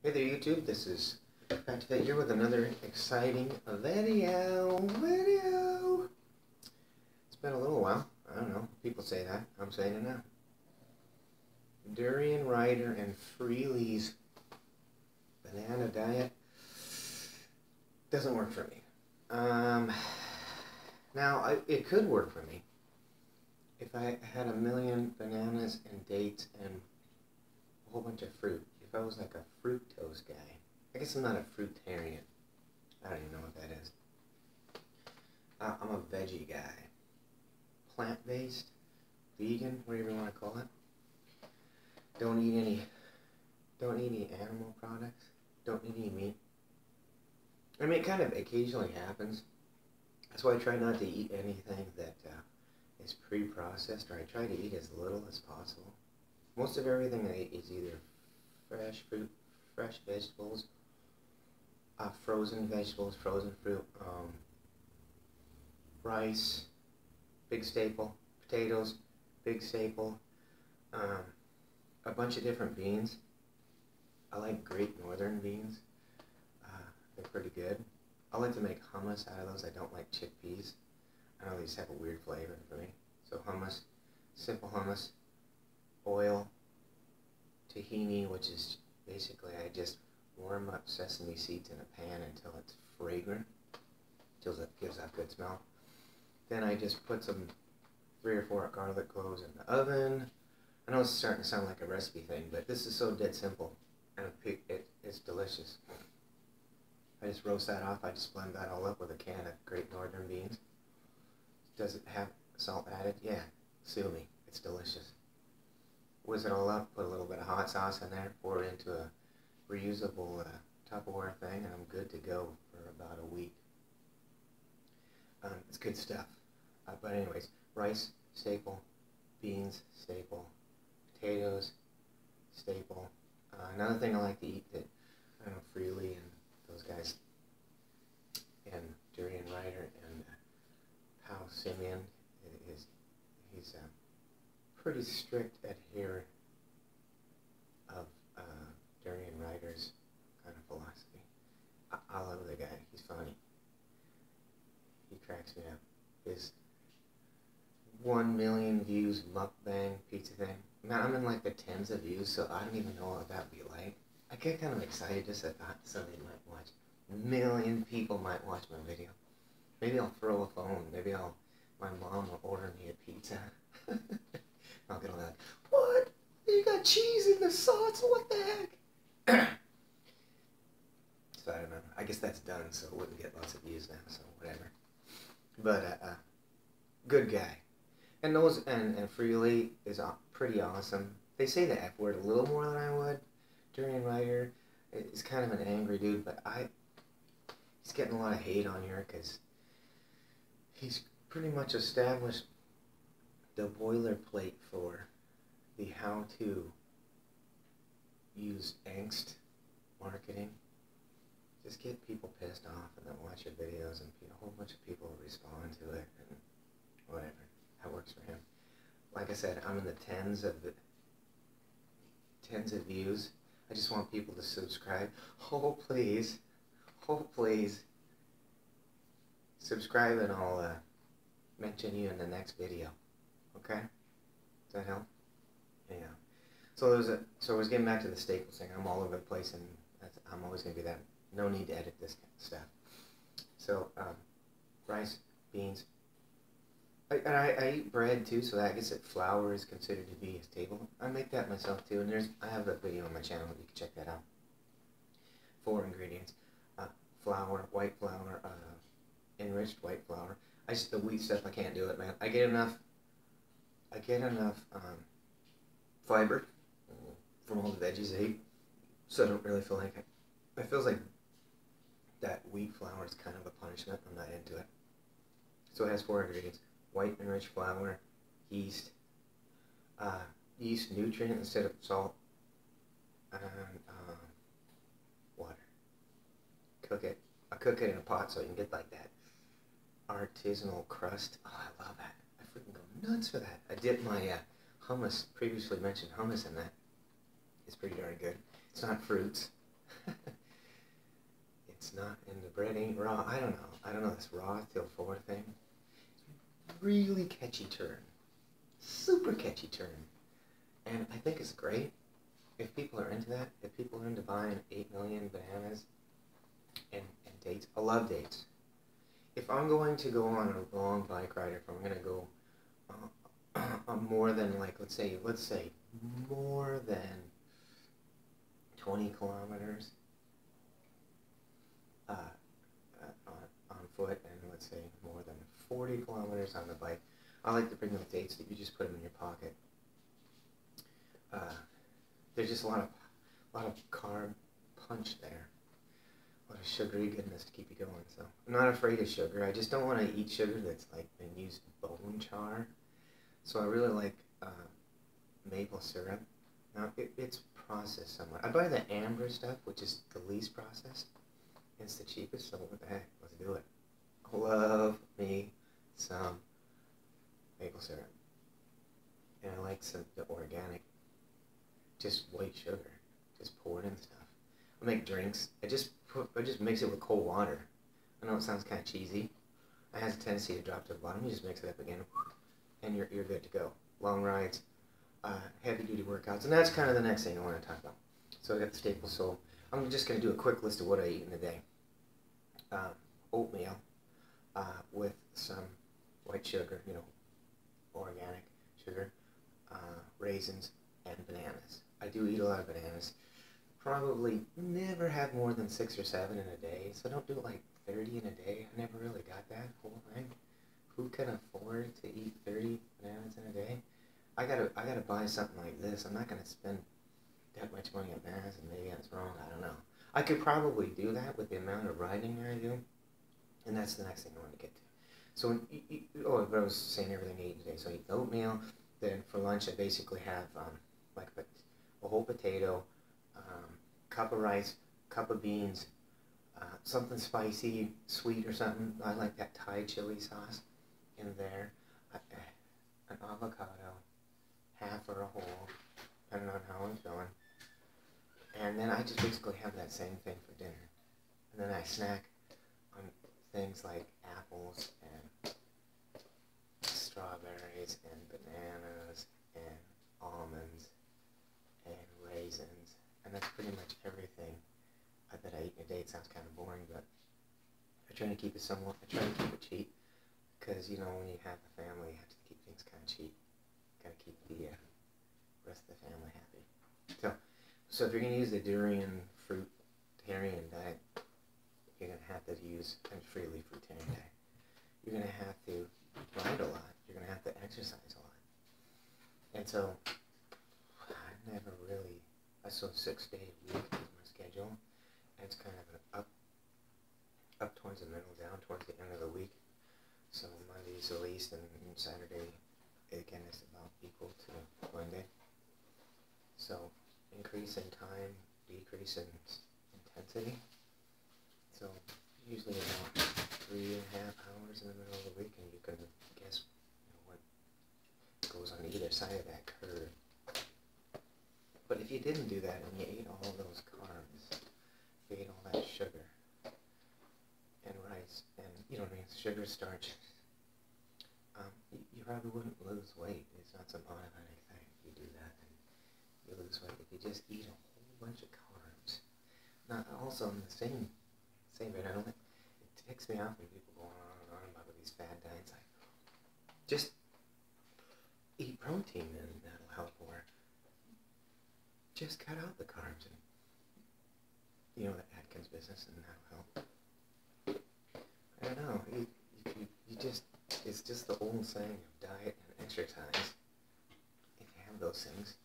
Hey there YouTube, this is Back to Fit here with another exciting video. It's been a little while, I don't know, people say that, I'm saying it now. Durian Rider and Freely's banana diet doesn't work for me. Now, it could work for me if I had a million bananas and dates and a whole bunch of fruit. If I was like a fructose guy. I guess I'm not a fruitarian. I don't even know what that is. I'm a veggie guy. Plant-based, vegan, whatever you want to call it. Don't eat any animal products. Don't eat any meat. I mean, it kind of occasionally happens. That's why I try not to eat anything that is pre-processed, or I try to eat as little as possible. Most of everything I eat is either fresh fruit, fresh vegetables, frozen vegetables, frozen fruit, rice, big staple, potatoes, big staple, a bunch of different beans. I like Great Northern beans. They're pretty good. I like to make hummus out of those. I don't like chickpeas. I know these have a weird flavor for me. So hummus, simple hummus, oil, tahini, which is basically I just warm up sesame seeds in a pan until it's fragrant, until it gives that good smell. Then I just put some 3 or 4 garlic cloves in the oven. I know it's starting to sound like a recipe thing, but this is so dead simple, and it's delicious. I just roast that off. I just blend that all up with a can of Great Northern beans. Does it have salt added? Yeah, sue me. It's delicious. Whiz it all up, put a little bit of hot sauce in there, pour it into a reusable Tupperware thing, and I'm good to go for about a week. It's good stuff. But anyways, rice, staple, beans, staple, potatoes, staple. Another thing I like to eat that I know Freely and those guys, and Durian Rider and Pal Simeon, he's a pretty strict adherent of Durian Rider's kind of philosophy. I love the guy. He's funny. He cracks me up. His 1 million views mukbang pizza thing. Man, I'm in like the tens of views, so I don't even know what that would be like. I get kind of excited just at that somebody might watch. 1 million people might watch my video. Maybe I'll throw a phone. Maybe my mom will order me a pizza. I'll get all that. What? You got cheese in the sauce? What the heck? So I don't know. I guess that's done, so it wouldn't get lots of views now. So whatever. But good guy. And Freely is pretty awesome. They say the F word a little more than I would. Durian Rider is kind of an angry dude, but he's getting a lot of hate on here because he's pretty much established the boilerplate for the how to use angst marketing. Just get people pissed off and then watch your videos, and a whole bunch of people will respond to it, and whatever. That works for him. Like I said, I'm in the tens of views. I just want people to subscribe. Oh please, subscribe, and I'll mention you in the next video. Okay? Does that help? Yeah. So I was getting back to the staples thing. I'm all over the place, and I'm always gonna be that. No need to edit this stuff. So rice, beans. I eat bread too, so I guess that flour is considered to be a staple. I make that myself too, and I have a video on my channel. You can check that out. 4 ingredients: flour, white flour, enriched white flour. The wheat stuff, I can't do it, man. I get enough fiber from all the veggies I eat, so I don't really feel like it. It feels like that wheat flour is kind of a punishment. I'm not into it. So it has 4 ingredients: white enriched flour, yeast, yeast nutrient instead of salt, and water. Cook it. I cook it in a pot so you can get like that artisanal crust. Oh, I love that. I freaking go nuts for that. I dip my hummus, previously mentioned hummus, in that. It's pretty darn good. It's not fruits. not, and the bread ain't raw. I don't know this raw till 4 thing. Really catchy turn. Super catchy turn. And I think it's great if people are into that, if people are into buying 8 million bananas and dates. I love dates. If I'm going to go on a long bike ride, if I'm going to go more than, like, let's say more than 20 kilometers on foot, and let's say more than 40 kilometers on the bike, I like to bring those dates that you just put them in your pocket. There's just a lot of carb punch there. A lot of sugary goodness to keep you going. So I'm not afraid of sugar. I just don't want to eat sugar that's like been used bone char. So I really like maple syrup. Now it's processed somewhat. I buy the amber stuff, which is the least processed. It's the cheapest. So what the heck? Let's do it. I love me some maple syrup, and I like the organic, just white sugar. Just pour it in stuff. I make drinks. I just mix it with cold water. I know it sounds kind of cheesy. It has a tendency to drop to the bottom. You just mix it up again, and you're good to go. Long rides, heavy duty workouts, and that's kind of the next thing I want to talk about. So I got the staples. So I'm just going to do a quick list of what I eat in a day. Oatmeal with some white sugar, organic sugar, raisins, and bananas. I do eat a lot of bananas. Probably never have more than 6 or 7 in a day, so don't do like 30 in a day. I never really got that whole thing. Who can afford to eat 30 bananas in a day? I gotta buy something like this. I'm not gonna spend that much money on bananas, and maybe that's wrong. I don't know. I could probably do that with the amount of riding I do, and that's the next thing I want to get to. So, but I was saying everything I eat today. So I eat oatmeal. Then for lunch I basically have like a whole potato, cup of rice, cup of beans, something spicy, sweet or something. I like that Thai chili sauce in there. An avocado, half or a whole, depending on how I'm feeling. And then I just basically have that same thing for dinner. And then I snack on things like apples and strawberries and bananas and almonds and raisins. And that's pretty much everything that I eat in a day. It sounds kind of boring, but I try to keep it somewhat. I try to keep it cheap, because when you have a family, you have to keep things kind of cheap. Got to keep the rest of the family happy. So if you're going to use the durian fruitarian diet, you're going to have to use a free-leaf fruitarian diet. You're going to have to ride a lot. You're going to have to exercise a lot. And so I saw 6-day week is my schedule, and it's kind of an up towards the middle, down towards the end of the week. So Monday's the least, and Saturday again is about equal to Monday. So increase in time, decrease in intensity. So usually about 3.5 hours in the middle of the week, and you can guess what goes on either side of that curve. But if you didn't do that and you ate all those carbs, you ate all that sugar and rice and sugar, starch, you probably wouldn't lose weight. It's not some automatic thing. If you do that, then you lose weight. If you just eat a whole bunch of carbs. Now, also in the same rate, it ticks me off when people go on and on about these fad diets. Like, just eat protein and that'll help, or just cut out the carbs and the Atkins business, and that'll help. I don't know. It's just the old saying of diet and exercise. If you have those things,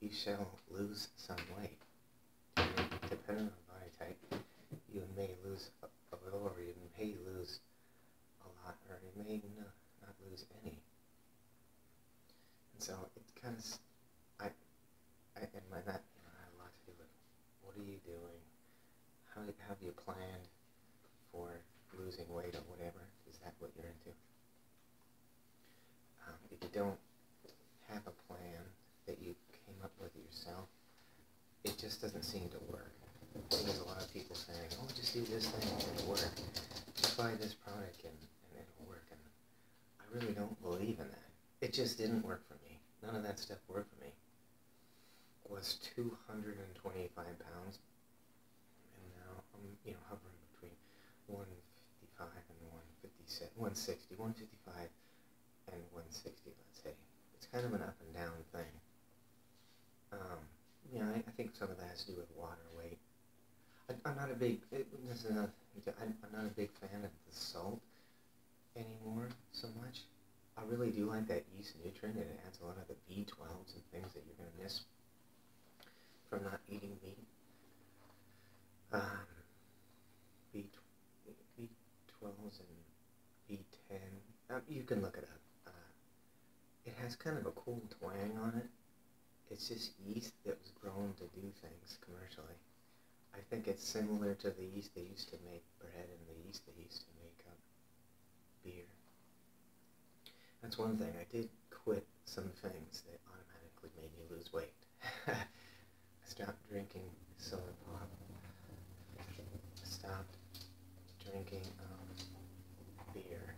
you shall lose some weight. Depending on body type, you may lose a little, or you may lose a lot, or you may not lose any. And so it's kind of, that had a lot to do with what are you doing, how have you planned for losing weight or whatever. Is that what you're into? If you don't have a plan that you came up with yourself, it just doesn't seem to work. There's a lot of people saying, oh, just just do this thing and it'll work. Just buy this product and it'll work. And I really don't believe in that. It just didn't work for me. None of that stuff worked for me. I was 225 pounds, and now I'm, hovering between 155 and 160, 155 and 160, let's say. It's kind of an up and down thing. I think some of that has to do with water weight. I'm not a big, I'm not a big fan of the salt anymore so much. I really do like that yeast nutrient. It adds a lot of the B12s and things that you're going to miss from not eating meat. B12s and B10. You can look it up. It has kind of a cool twang on it. It's just yeast that was grown to do things commercially. I think it's similar to the yeast they used to make bread and the yeast they used to make beer. That's one thing. I did quit some things that automatically made me lose weight. I stopped drinking soda pop. Stopped drinking beer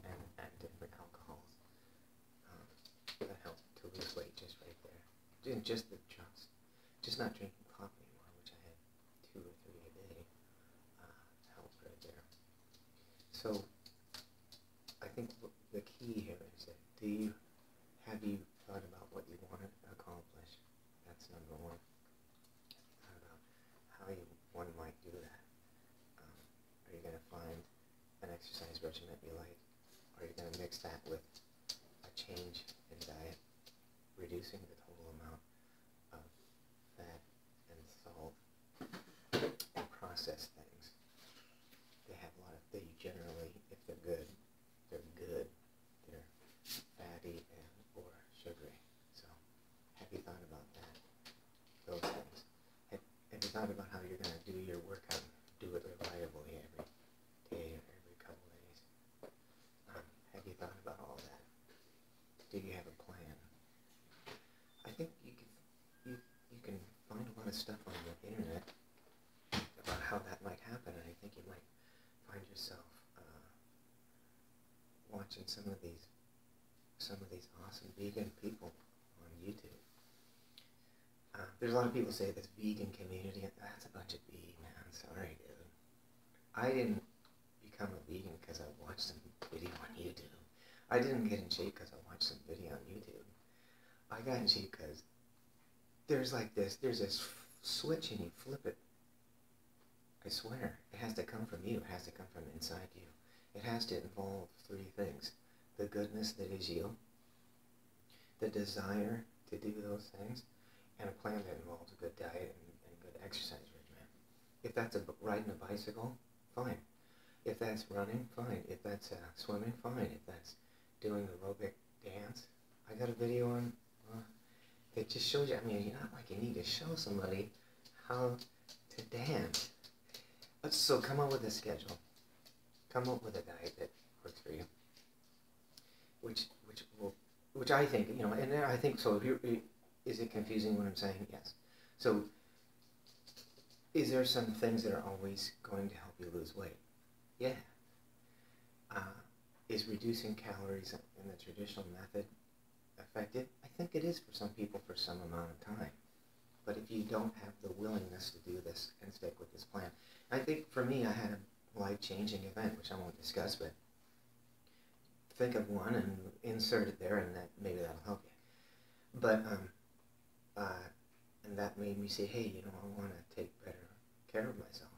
and different alcohols. That helped to lose weight just right there. And just the chunks. Just not drinking coffee anymore, which I had 2 or 3 a day. Helped right there. So I think the key here is that have you thought about what you want to accomplish? That's number one. Thought about how one might do that. Are you going to find an exercise regimen you like? Are you going to mix that with a change in diet, reducing the total amount of fat and salt and processed things? They have a lot of, they generally, if they're good, they're fatty and or sugary. So have you thought about that? Those things. Have you thought about how you're going to do your workout? Do it reliably every day or every couple days? Have you thought about all that? Do you have a plan? I think you can find a lot of stuff on the internet about how that might happen, and I think you might find yourself watching some of these awesome vegan people on YouTube. There's a lot of people say this vegan community, that's a bunch of BS, man. Sorry, dude. I didn't become a vegan because I watched some video on YouTube. I didn't get in shape because I watched some video on YouTube. I got in shape because there's this switch and you flip it. I swear, it has to come from you. It has to come from inside you. It has to involve 3 things. The goodness that is you, the desire to do those things, and a plan that involves a good diet and good exercise regimen. If that's riding a bicycle, fine. If that's running, fine. If that's swimming, fine. If that's doing aerobic dance, I got a video on it just shows you. I mean, you're not like you need to show somebody how to dance. So come up with a schedule. Come up with a diet that works for you. Which I think, and I think so. Is it confusing what I'm saying? Yes. So, is there some things that are always going to help you lose weight? Yeah. Is reducing calories in the traditional method effective? I think it is for some people for some amount of time. But if you don't have the willingness to do this and stick with this plan, I think for me, I had a life-changing event, which I won't discuss, but think of one and insert it there, and maybe that'll help you. But and that made me say, hey, I want to take better care of myself.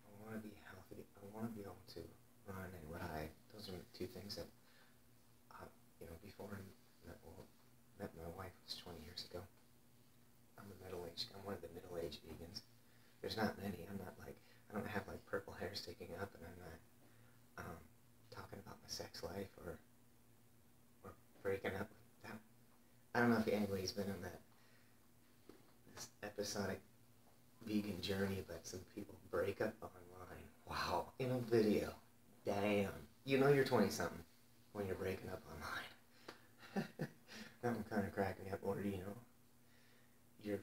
I want to be healthy. I want to be able to run and ride. Those are 2 things that, before I met my wife, was 20 years ago. I'm one of the middle-aged vegans. There's not many. I don't have like purple hair sticking up, and I'm not talking about my sex life or breaking up with that. I don't know if anybody's been on this episodic vegan journey, but some people break up online. Wow, in a video. Damn. You're 20-something when you're breaking up online. That one kind of cracked me up, or you're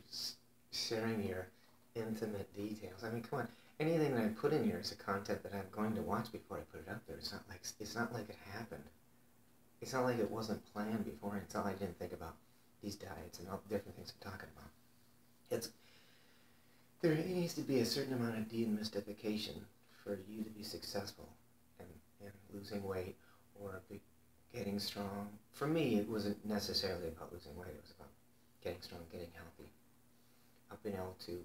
sharing your intimate details. I mean, come on. Anything that I put in here is a content that I'm going to watch before I put it up there. It's not like it happened. It's not like it wasn't planned before. It's not like I didn't think about these diets and all the different things I'm talking about. There needs to be a certain amount of demystification for you to be successful in losing weight or getting strong. For me, it wasn't necessarily about losing weight. It was about getting strong, getting healthy. I've been able to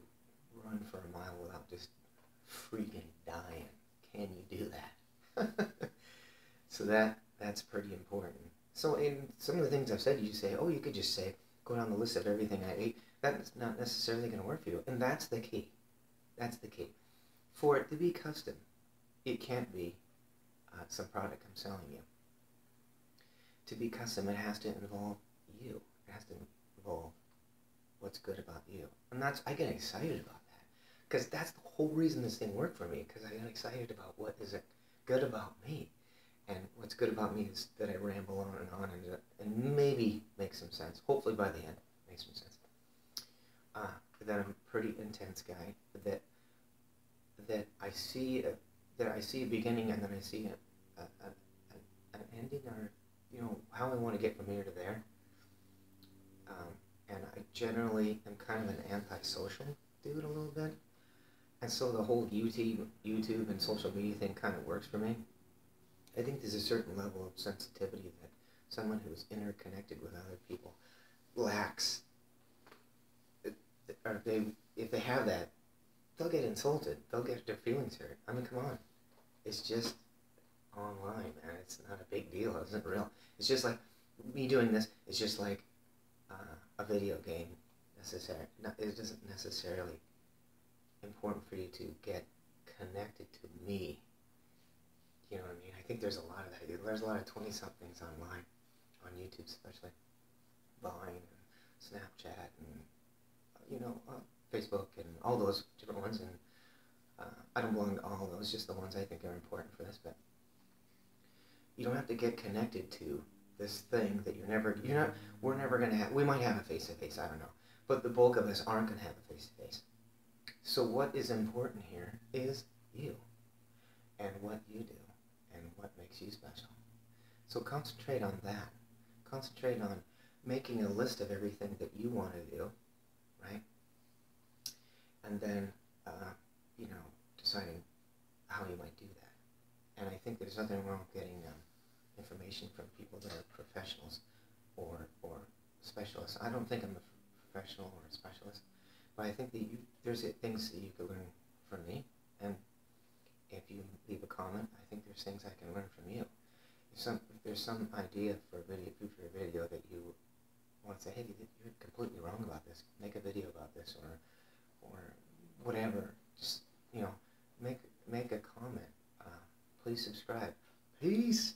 run for a mile without just freaking dying. Can you do that? So that's pretty important. So in some of the things I've said, you say, oh, you could just say, go down the list of everything I ate. That's not necessarily going to work for you. And that's the key. That's the key. For it to be custom, it can't be some product I'm selling you. To be custom, it has to involve you. It has to involve what's good about you. And I get excited about that. Because that's the whole reason this thing worked for me. Because I get excited about what is good about me. And what's good about me is that I ramble on and maybe make some sense. Hopefully by the end, make some sense. That I'm a pretty intense guy. That I see a beginning and then I see an ending, or how I want to get from here to there. And I generally am kind of an antisocial dude a little bit, and so the whole YouTube and social media thing kind of works for me. I think there's a certain level of sensitivity that someone who's interconnected with other people lacks. Or if they have that, they'll get insulted. They'll get their feelings hurt. I mean, come on. It's just online, man. It's not a big deal. It isn't real. It's just like me doing this. It's just like a video game. It isn't necessarily important for you to get connected to me. You know what I mean? I think there's a lot of that. There's a lot of 20-somethings online, on YouTube especially, Vine and Snapchat and Facebook and all those different ones. And I don't belong to all of those, just the ones I think are important for this. But you don't have to get connected to this thing that we're never going to have. We might have a face-to-face, I don't know. But the bulk of us aren't going to have a face-to-face. So what is important here is you and what you do and what makes you special. So concentrate on that. Concentrate on making a list of everything that you want to do, right? And then, deciding how you might do that. And I think there's nothing wrong with getting information from people that are professionals or specialists. I don't think I'm a professional or a specialist, but I think that there's things that you can learn from me. And if you leave a comment, I think there's things I can learn from you. If there's some idea for a video that you want to say, hey, you're completely wrong about this. Make a video about this, or whatever. Just make a comment. Please subscribe. Peace.